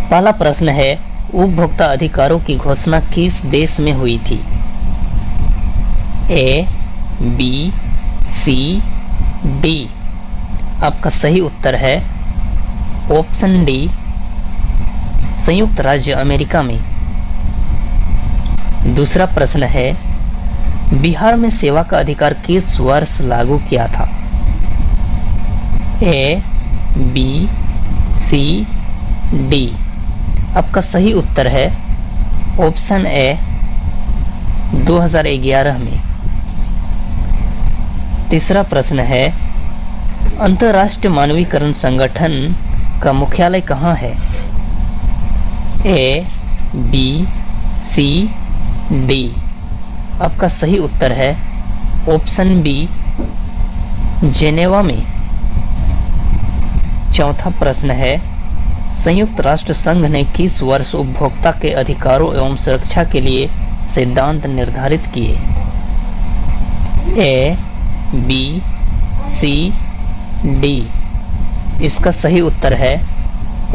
पहला प्रश्न है, उपभोक्ता अधिकारों की घोषणा किस देश में हुई थी? ए, बी, सी, डी। आपका सही उत्तर है ऑप्शन डी, संयुक्त राज्य अमेरिका में। दूसरा प्रश्न है, बिहार में सेवा का अधिकार किस वर्ष लागू किया था? ए, बी, सी, डी। आपका सही उत्तर है ऑप्शन ए, 2011 में। तीसरा प्रश्न है, अंतर्राष्ट्रीय मानवीकरण संगठन का मुख्यालय कहाँ है? A, B, C, D. आपका सही उत्तर है ऑप्शन बी, जेनेवा में। चौथा प्रश्न है, संयुक्त राष्ट्र संघ ने किस वर्ष उपभोक्ता के अधिकारों एवं सुरक्षा के लिए सिद्धांत निर्धारित किए? ए, बी, सी, डी। इसका सही उत्तर है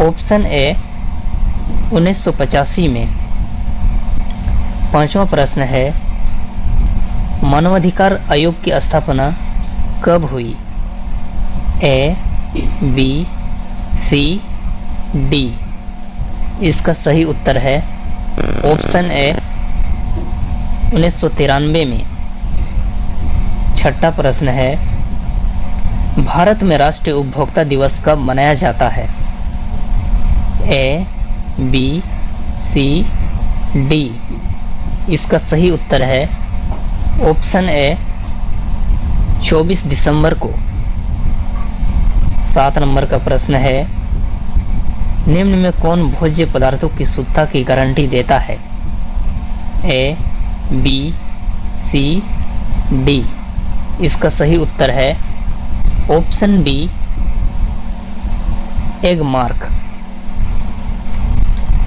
ऑप्शन ए, 1985 में। पांचवा प्रश्न है, मानवाधिकार आयोग की स्थापना कब हुई? ए, बी, सी, डी। इसका सही उत्तर है ऑप्शन ए, 1993 में। छठा प्रश्न है, भारत में राष्ट्रीय उपभोक्ता दिवस कब मनाया जाता है? A, B, C, D. इसका सही उत्तर है ऑप्शन ए, 24 दिसंबर को। 7 नंबर का प्रश्न है, निम्न में कौन भोज्य पदार्थों की शुद्धता की गारंटी देता है? A, B, C, D. इसका सही उत्तर है option B, Agmark.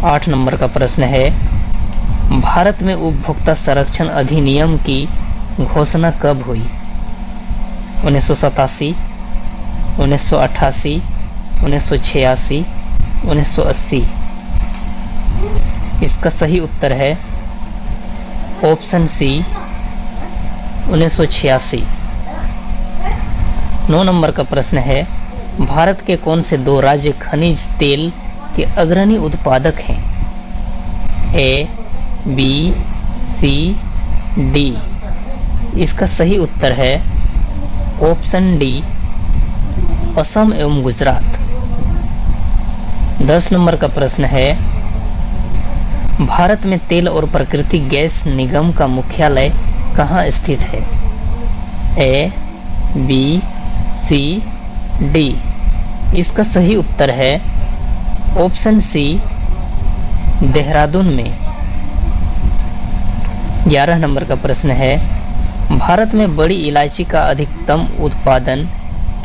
8 number का प्रश्न है, भारत में उपभोक्ता संरक्षण अधिनियम की घोषणा कब हुई? 1987, 1988, 1986, 1980। इसका सही उत्तर है ऑप्शन सी, 1986। 9 नंबर का प्रश्न है, भारत के कौन से 2 राज्य खनिज तेल के अग्रणी उत्पादक हैं? ए, बी, सी, डी। इसका सही उत्तर है ऑप्शन डी, असम एवं गुजरात। 10 नंबर का प्रश्न है, भारत में तेल और प्राकृतिक गैस निगम का मुख्यालय कहाँ स्थित है? A, B, C, D. इसका सही उत्तर है ऑप्शन सी, देहरादून में। 11 नंबर का प्रश्न है, भारत में बड़ी इलायची का अधिकतम उत्पादन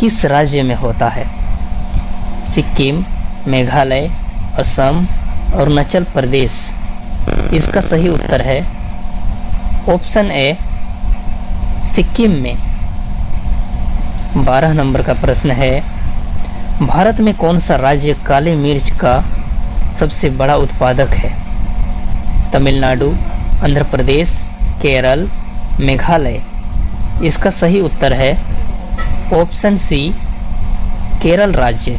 किस राज्य में होता है? सिक्किम, मेघालय, असम, अरुणाचल प्रदेश। इसका सही उत्तर है ऑप्शन ए, सिक्किम में। 12 नंबर का प्रश्न है, भारत में कौन सा राज्य काली मिर्च का सबसे बड़ा उत्पादक है? तमिलनाडु, आंध्र प्रदेश, केरल, मेघालय। इसका सही उत्तर है ऑप्शन सी, केरल राज्य।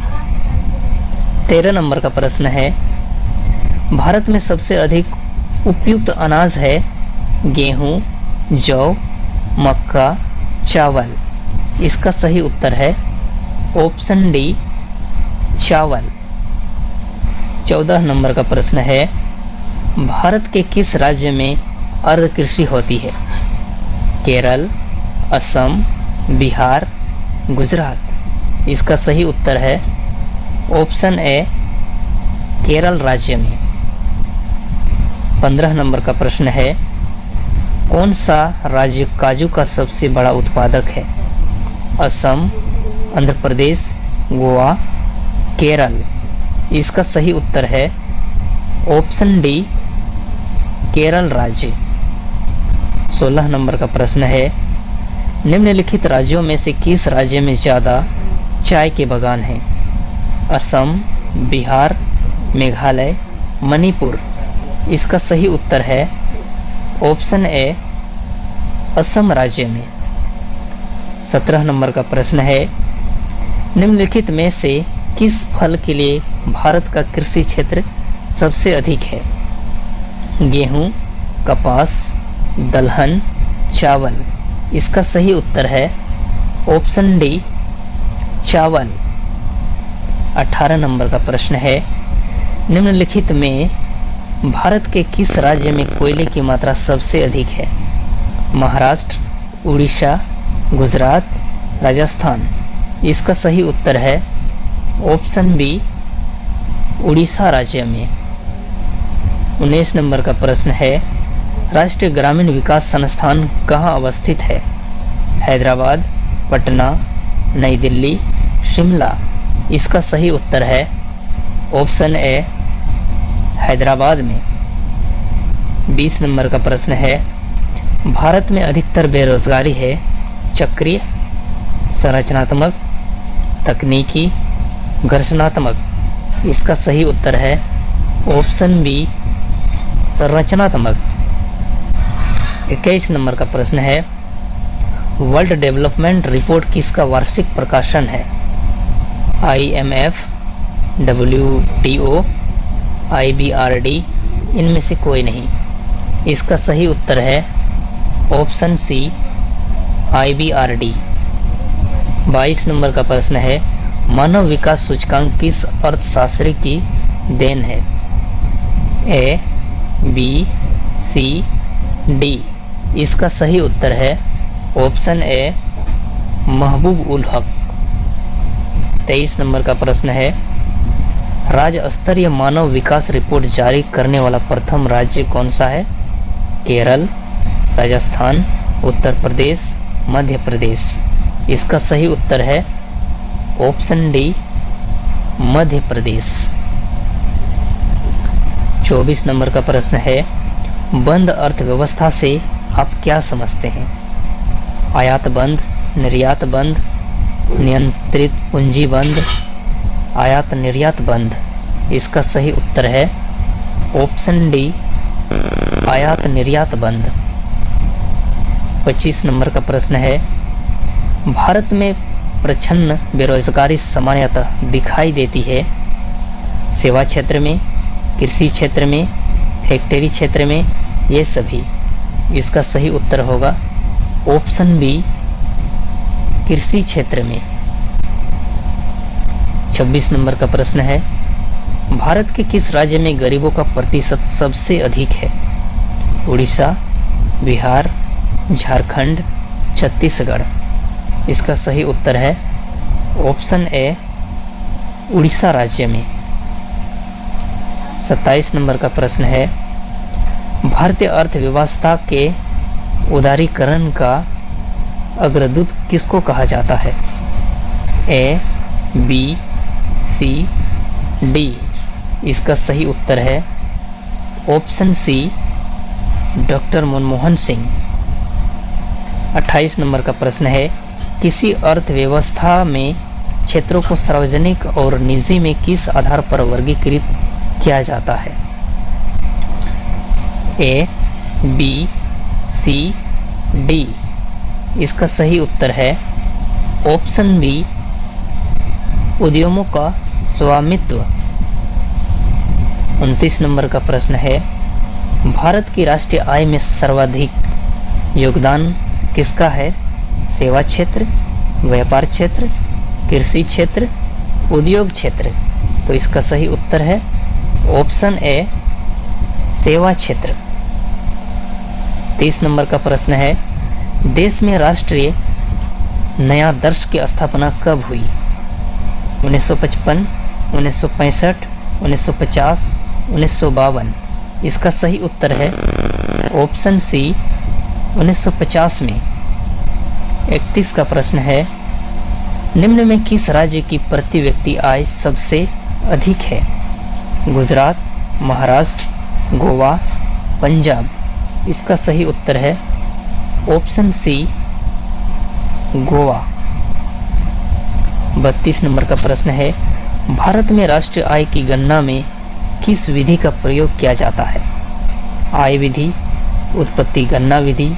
13 नंबर का प्रश्न है, भारत में सबसे अधिक उपयुक्त अनाज है गेहूं, जौ, मक्का, चावल। इसका सही उत्तर है ऑप्शन डी, चावल। 14 नंबर का प्रश्न है, भारत के किस राज्य में अर्ध कृषि होती है? केरल, असम, बिहार, गुजरात। इसका सही उत्तर है ऑप्शन ए, केरल राज्य में। 15 नंबर का प्रश्न है, कौन सा राज्य काजू का सबसे बड़ा उत्पादक है? असम, आंध्र प्रदेश, गोवा, केरल। इसका सही उत्तर है ऑप्शन डी, केरल राज्य। 16 नंबर का प्रश्न है, निम्नलिखित राज्यों में से किस राज्य में ज़्यादा चाय के बागान हैं? असम, बिहार, मेघालय, मणिपुर। इसका सही उत्तर है ऑप्शन ए असम राज्य में। 17 नंबर का प्रश्न है, निम्नलिखित में से किस फल के लिए भारत का कृषि क्षेत्र सबसे अधिक है? गेहूं, कपास, दलहन, चावल। इसका सही उत्तर है ऑप्शन डी चावल। 18 नंबर का प्रश्न है, निम्नलिखित में भारत के किस राज्य में कोयले की मात्रा सबसे अधिक है? महाराष्ट्र, उड़ीसा, गुजरात, राजस्थान। इसका सही उत्तर है ऑप्शन बी उड़ीसा राज्य में। 19 नंबर का प्रश्न है, राष्ट्रीय ग्रामीण विकास संस्थान कहाँ अवस्थित है? हैदराबाद, पटना, नई दिल्ली, शिमला। इसका सही उत्तर है ऑप्शन ए हैदराबाद में। 20 नंबर का प्रश्न है, भारत में अधिकतर बेरोजगारी है चक्रीय, संरचनात्मक, तकनीकी, घर्षणात्मक। इसका सही उत्तर है ऑप्शन बी संरचनात्मक। 21 नंबर का प्रश्न है, वर्ल्ड डेवलपमेंट रिपोर्ट किसका वार्षिक प्रकाशन है? IMF, WTO, IBRD। इनमें से कोई नहीं। इसका सही उत्तर है ऑप्शन सी IBRD। 22 नंबर का प्रश्न है, मानव विकास सूचकांक किस अर्थशास्त्री की देन है? A, B, C, D। इसका सही उत्तर है option A Mehboob ul Haq. 23 number का प्रश्न है, राज्य स्तरीय मानव विकास रिपोर्ट जारी करने वाला प्रथम राज्य कौन सा है? केरल, राजस्थान, उत्तर प्रदेश, मध्य प्रदेश। इसका सही उत्तर है option D Madhya Pradesh. 24 number का प्रश्न है, बंद अर्थव्यवस्था से आप क्या समझते हैं? आयात बंद, निर्यात बंद, नियंत्रित पूंजी बंद, आयात निर्यात बंद। इसका सही उत्तर है ऑप्शन डी आयात निर्यात बंद। 25 नंबर का प्रश्न है, भारत में प्रच्छन्न बेरोजगारी सामान्यतः दिखाई देती है सेवा क्षेत्र में, कृषि क्षेत्र में, फैक्ट्री क्षेत्र में, ये सभी। इसका सही उत्तर होगा ऑप्शन बी कृषि क्षेत्र में। 26 नंबर का प्रश्न है, भारत के किस राज्य में गरीबों का प्रतिशत सबसे अधिक है? उड़ीसा, बिहार, झारखंड, छत्तीसगढ़। इसका सही उत्तर है ऑप्शन ए उड़ीसा राज्य में। 27 नंबर का प्रश्न है, भारतीय अर्थव्यवस्था के उदारीकरण का अग्रदूत किसको कहा जाता है? A, B, C, D. इसका सही उत्तर है option C doctor Manmohan Singh. 28 number का प्रश्न है, किसी अर्थव्यवस्था में क्षेत्रों को सार्वजनिक और निजी में किस आधार पर वर्गीकृत किया जाता है? A, B, C, D. इसका सही उत्तर है ऑप्शन बी उद्यमों का स्वामित्व। 29 नंबर का प्रश्न है, भारत की राष्ट्रीय आय में सर्वाधिक योगदान किसका है? सेवा क्षेत्र, व्यापार क्षेत्र, कृषि क्षेत्र, उद्योग क्षेत्र। तो इसका सही उत्तर है ऑप्शन ए सेवा क्षेत्र। 30 नंबर का प्रश्न है, देश में राष्ट्रीय नया दर्श की स्थापना कब हुई? 1955, 1965, 1950, 1952। इसका सही उत्तर है ऑप्शन सी 1950 में। 31 का प्रश्न है, निम्न में किस राज्य की प्रति व्यक्ति आय सबसे अधिक है? गुजरात, महाराष्ट्र, गोवा, पंजाब। इसका सही उत्तर है ऑप्शन सी गोवा। 32 नंबर का प्रश्न है, भारत में राष्ट्रीय आय की गणना में किस विधि का प्रयोग किया जाता है? आय विधि, उत्पत्ति गणना विधि,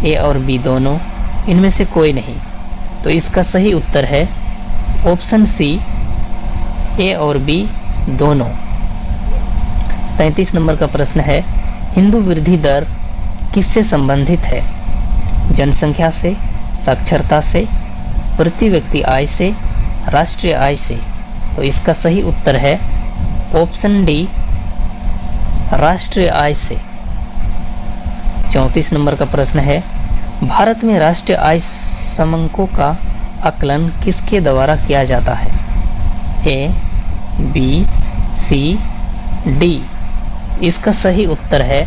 ए और बी दोनों, इनमें से कोई नहीं। तो इसका सही उत्तर है ऑप्शन सी, ए और बी दोनों। 33 नंबर का प्रश्न है, हिंदू वृद्धि दर किससे संबंधित है? जनसंख्या से, साक्षरता से, प्रति व्यक्ति आय से, राष्ट्रीय आय से। तो इसका सही उत्तर है ऑप्शन डी, राष्ट्रीय आय से। 34 नंबर का प्रश्न है, भारत में राष्ट्रीय आय समंकों का आकलन किसके द्वारा किया जाता है? A, B, C, D. इसका सही उत्तर है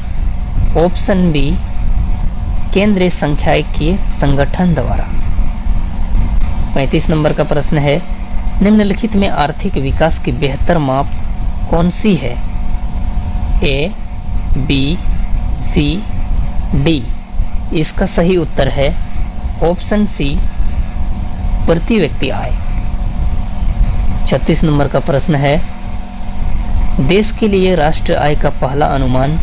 ऑप्शन बी, केंद्रीय सांख्यिकीय संगठन द्वारा। 35 नंबर का प्रश्न है, निम्नलिखित में आर्थिक विकास की बेहतर माप कौन सी है? A, B, C, D. इसका सही उत्तर है ऑप्शन सी, प्रति व्यक्ति आय। 36 नंबर का प्रश्न है, देश के लिए राष्ट्रीय आय का पहला अनुमान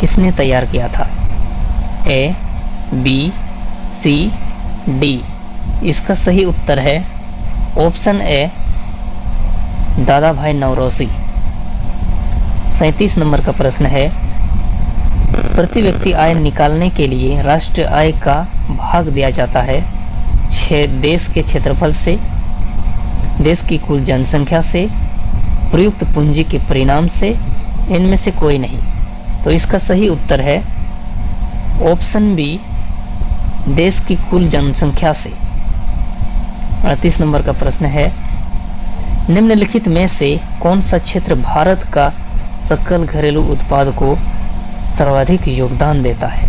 किसने तैयार किया था? ए, बी, सी, डी। इसका सही उत्तर है ऑप्शन ए, दादा भाई नौरोजी। 37 नंबर का प्रश्न है, प्रति व्यक्ति आय निकालने के लिए राष्ट्रीय आय का भाग दिया जाता है देश के क्षेत्रफल से, देश की कुल जनसंख्या से, प्रयुक्त पूंजी के परिणाम से, इनमें से कोई नहीं। तो इसका सही उत्तर है ऑप्शन बी, देश की कुल जनसंख्या से। 38 नंबर का प्रश्न है, निम्नलिखित में से कौन सा क्षेत्र भारत का सकल घरेलू उत्पाद को सर्वाधिक योगदान देता है?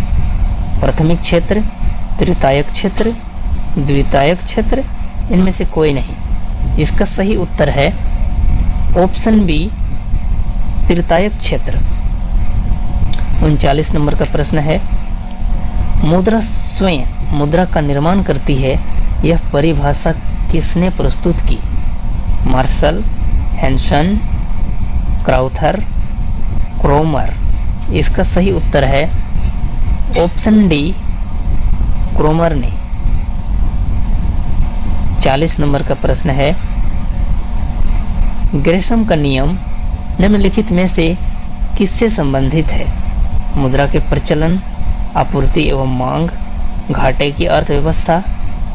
प्राथमिक क्षेत्र, तृतीयक क्षेत्र, द्वितीयक क्षेत्र, इनमें से कोई नहीं। इसका सही उत्तर है ऑप्शन बी, तृतीयक क्षेत्र। 39 नंबर का प्रश्न है, मुद्रा स्वयं मुद्रा का निर्माण करती है, यह परिभाषा किसने प्रस्तुत की? Martial, Hansen, Crowther, क्रोमर। इसका सही उत्तर है ऑप्शन डी, क्रोमर ने। 40 नंबर का प्रश्न है, ग्रेशम का नियम निम्नलिखित में से किससे संबंधित है? मुद्रा के प्रचलन, आपूर्ति एवं मांग, घाटे की अर्थव्यवस्था,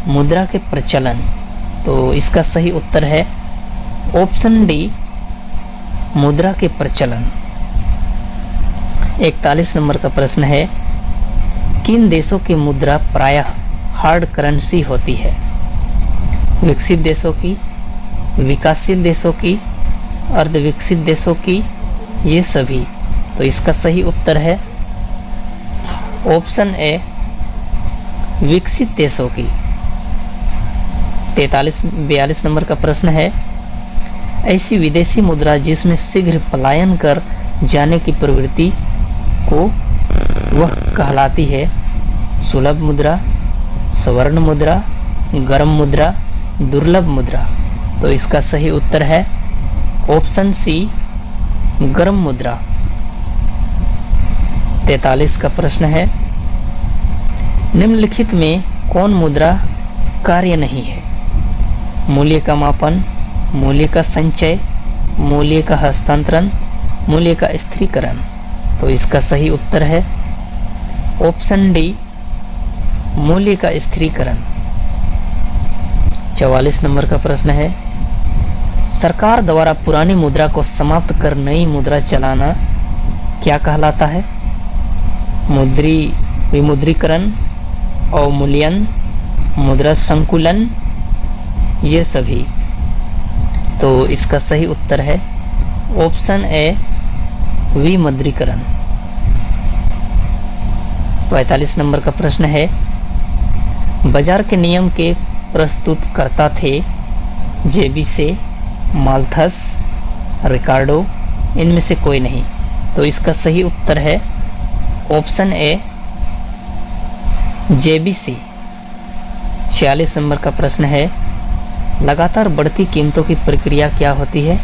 मुद्रा के प्रचलन। तो इसका सही उत्तर है ऑप्शन डी, मुद्रा के प्रचलन। 41 नंबर का प्रश्न है, किन देशों की मुद्रा प्रायः हार्ड करेंसी होती है? विकसित देशों की, विकासशील देशों की, अर्धविकसित देशों की, ये सभी। तो इसका सही उत्तर है ऑप्शन ए, विकसित देशों की। 42 नंबर का प्रश्न है, ऐसी विदेशी मुद्रा जिसमें शीघ्र पलायन कर जाने की प्रवृत्ति को वह कहलाती है सुलभ मुद्रा, स्वर्ण मुद्रा, गर्म मुद्रा, दुर्लभ मुद्रा। तो इसका सही उत्तर है ऑप्शन सी, गर्म मुद्रा। 43 का प्रश्न है, निम्नलिखित में कौन मुद्रा कार्य नहीं है? मूल्य का मापन, मूल्य का संचय, मूल्य का हस्तांतरण, मूल्य का स्थिरीकरण। तो इसका सही उत्तर है ऑप्शन डी, मूल्य का स्थिरीकरण। 44 नंबर का प्रश्न है, सरकार द्वारा पुरानी मुद्रा को समाप्त कर नई मुद्रा चलाना क्या कहलाता है? विमुद्रीकरण, अवमूल्यन, मुद्रा संकुलन, ये सभी। तो इसका सही उत्तर है ऑप्शन ए, विमुद्रीकरण। 45 नंबर का प्रश्न है, बाजार के नियम के प्रस्तुतकर्ता थे जेबीसे, माल्थस, रिकार्डो, इनमें से कोई नहीं। तो इसका सही उत्तर है ऑप्शन ए, जेबीसी। 46 नंबर का प्रश्न है, लगातार बढ़ती कीमतों की प्रक्रिया क्या होती है?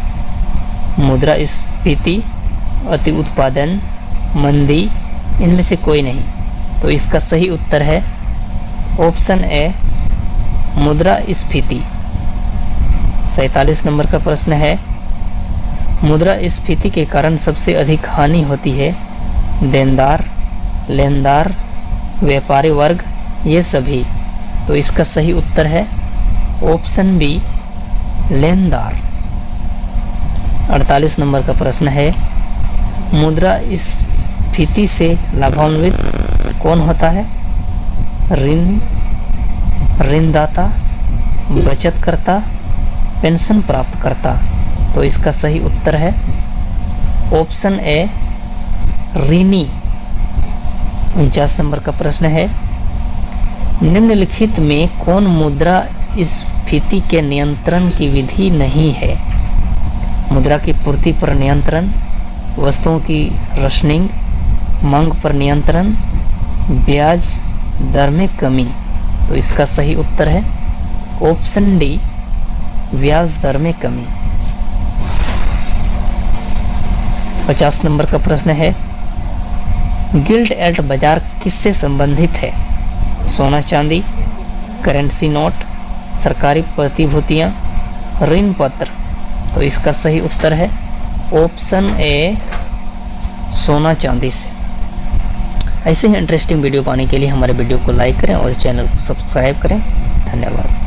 मुद्रास्फीति, अति उत्पादन, मंदी, इनमें से कोई नहीं। तो इसका सही उत्तर है ऑप्शन ए मुद्रास्फीति। 47 नंबर का प्रश्न है, मुद्रास्फीति के कारण सबसे अधिक हानि होती है देनदार, लेनदार, व्यापारी वर्ग, ये सभी। तो इसका सही उत्तर है ऑप्शन बी लेनदार। 48 नंबर का प्रश्न है, मुद्रास्फीति से लाभान्वित कौन होता है? ऋणी, ऋणदाता, बचतकर्ता, पेंशन प्राप्तकर्ता। तो इसका सही उत्तर है ऑप्शन ए ऋणी। 49 नंबर का प्रश्न है, निम्नलिखित में कौन मुद्रास्फीति के नियंत्रण की विधि नहीं है? मुद्रा की पूर्ति पर नियंत्रण, वस्तुओं की रशनिंग, मांग पर नियंत्रण, ब्याज दर में कमी। तो इसका सही उत्तर है ऑप्शन डी ब्याज दर में कमी। 50 नंबर का प्रश्न है, गिल्ड एड बाजार किससे संबंधित है? सोना चांदी, करेंसी नोट, सरकारी प्रतिभूतियां, ऋण पत्र। तो इसका सही उत्तर है ऑप्शन ए सोना चांदी से। ऐसे ही इंटरेस्टिंग वीडियो पाने के लिए हमारे वीडियो को लाइक करें और चैनल को सब्सक्राइब करें। धन्यवाद।